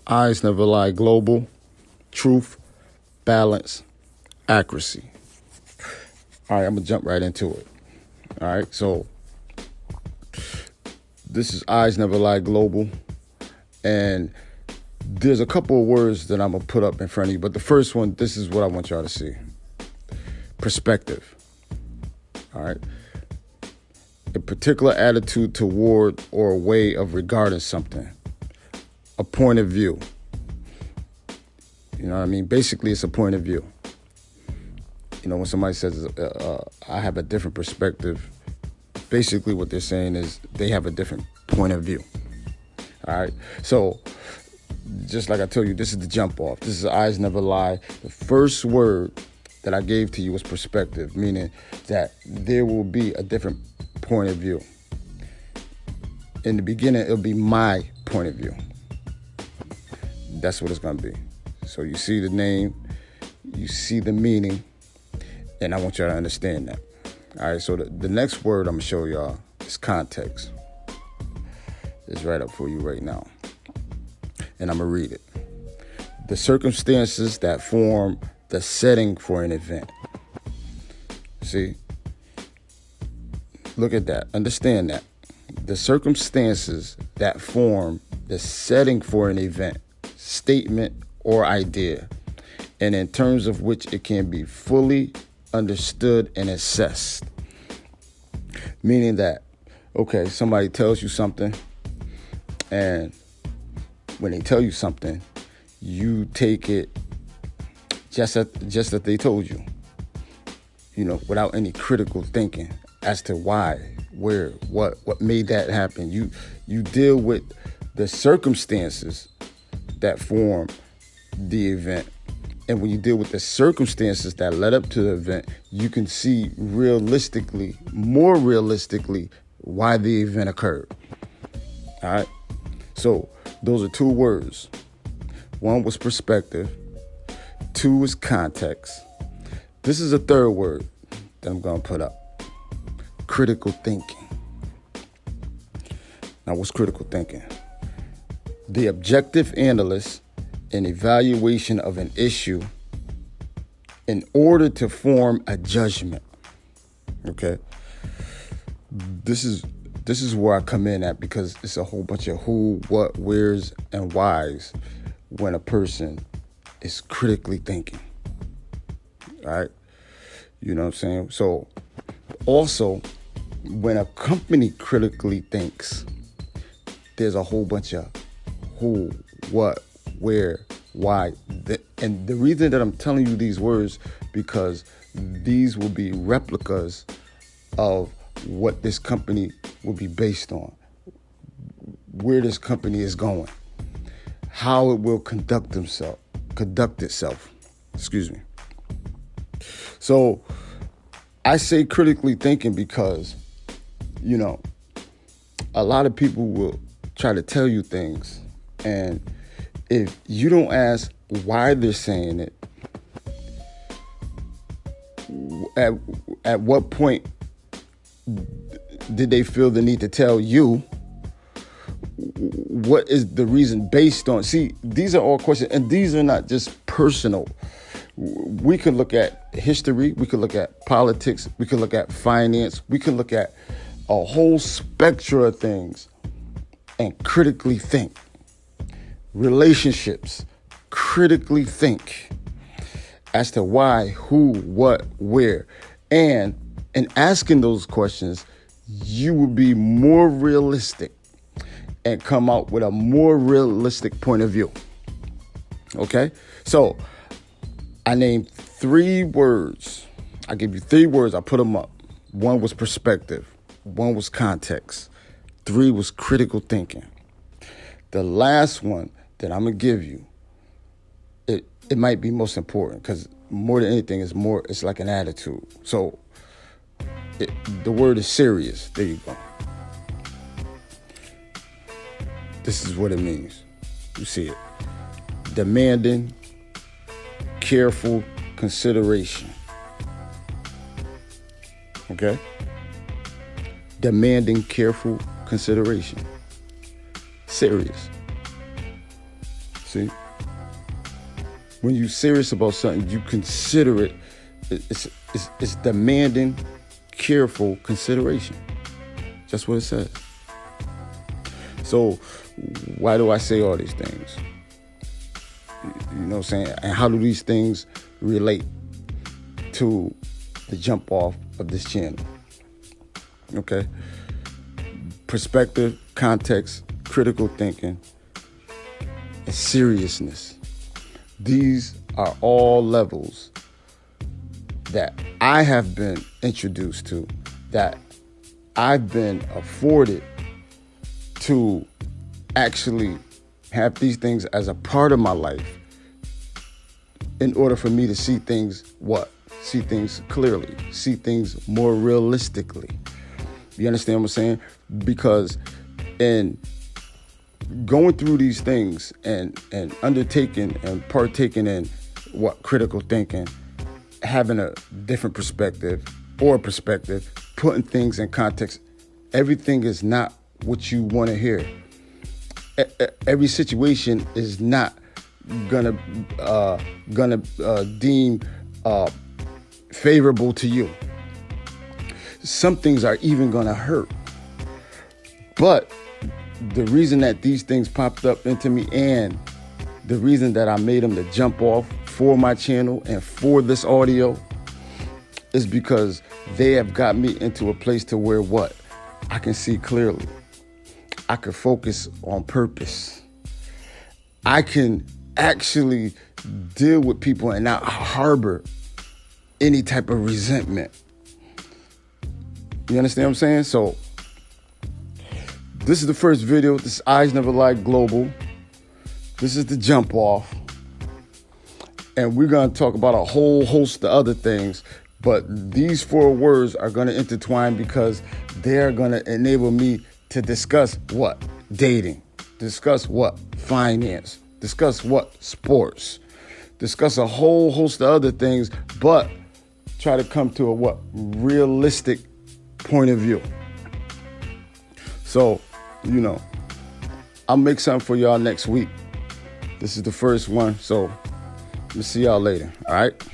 Eyes never lie global, truth, balance, accuracy. All right, I'm going to jump right into it. All right, so this is Eyes Never Lie Global, and there's a couple of words that I'm going to put up in front of you, but the first one, this is what I want y'all to see. Perspective. All right. A particular attitude toward or a way of regarding something. A point of view. You know what I mean? Basically, it's a point of view. You know, when somebody says, I have a different perspective, basically what they're saying is they have a different point of view. All right. So just like I told you, this is the jump off. This is Eyes Never Lie. The first word that I gave to you was perspective, meaning that there will be a different point of view. In the beginning, it'll be my point of view. That's what it's going to be. So you see the name, you see the meaning, and I want y'all to understand that. All right, so the next word I'm going to show y'all is context. It's right up for you right now. And I'm going to read it. The circumstances that form the setting for an event. See? Look at that. Understand that. The circumstances that form the setting for an event, statement, or idea, and in terms of which it can be fully understood and assessed. Meaning that, okay, somebody tells you something, and when they tell you something, you take it just that they told you, you know, without any critical thinking as to why, where, what made that happen. You deal with the circumstances that form the event. And when you deal with the circumstances that led up to the event, you can see more realistically, why the event occurred. All right. So those are two words. One was perspective. Two is context. This is a third word that I'm going to put up. Critical thinking. Now, what's critical thinking? The objective analysis and evaluation of an issue in order to form a judgment. Okay? This is where I come in at, because it's a whole bunch of who, what, where's, and why's when a person is critically thinking. All right? You know what I'm saying? So also, when a company critically thinks, there's a whole bunch of who, what, where, why. And the reason that I'm telling you these words, because these will be replicas of what this company will be based on, where this company is going, how it will conduct itself. Excuse me. So I say critically thinking because, you know, a lot of people will try to tell you things, and if you don't ask why they're saying it, at what point did they feel the need to tell you? What is the reason based on? See, these are all questions, and these are not just personal. We could look at history, we could look at politics, we could look at finance, we could look at a whole spectrum of things and critically think. Relationships, critically think as to why, who, what, where. And in asking those questions, you will be more realistic and come out with a more realistic point of view. Okay? So I named 3 words. I gave you 3 words. I put them up. 1 was perspective. 1 was context. 3 was critical thinking. The last one that I'm going to give you, it might be most important, because more than anything, it's like an attitude. So the word is serious. There you go. This is what it means. You see it. Demanding careful consideration. Okay? Demanding careful consideration. Serious. See, when you're serious about something, you consider it. It's demanding careful consideration. That's what it says. So why do I say all these things? You know what I'm saying? And how do these things relate to the jump off of this channel? Okay. Perspective, context, critical thinking, and seriousness. These are all levels that I have been introduced to, that I've been afforded to actually have these things as a part of my life in order for me to see things see things clearly, see things more realistically. You understand what I'm saying? Because in going through these things and undertaking and partaking in critical thinking, having a different perspective, putting things in context, everything is not what you want to hear. Every situation is not gonna deem favorable to you. Some things are even gonna hurt. But the reason that these things popped up into me, and the reason that I made them to jump off for my channel and for this audio, is because they have got me into a place to where I can see clearly. I can focus on purpose. I can actually deal with people and not harbor any type of resentment. You understand what I'm saying? So this is the first video. This is Eyes Never Lie Global. This is the jump off. And we're going to talk about a whole host of other things. But these 4 words are going to intertwine because they're going to enable me to discuss dating, discuss finance, discuss sports, discuss a whole host of other things, but try to come to a realistic point of view. So, I'll make something for y'all next week. This is the first one, so we'll see y'all later. All right.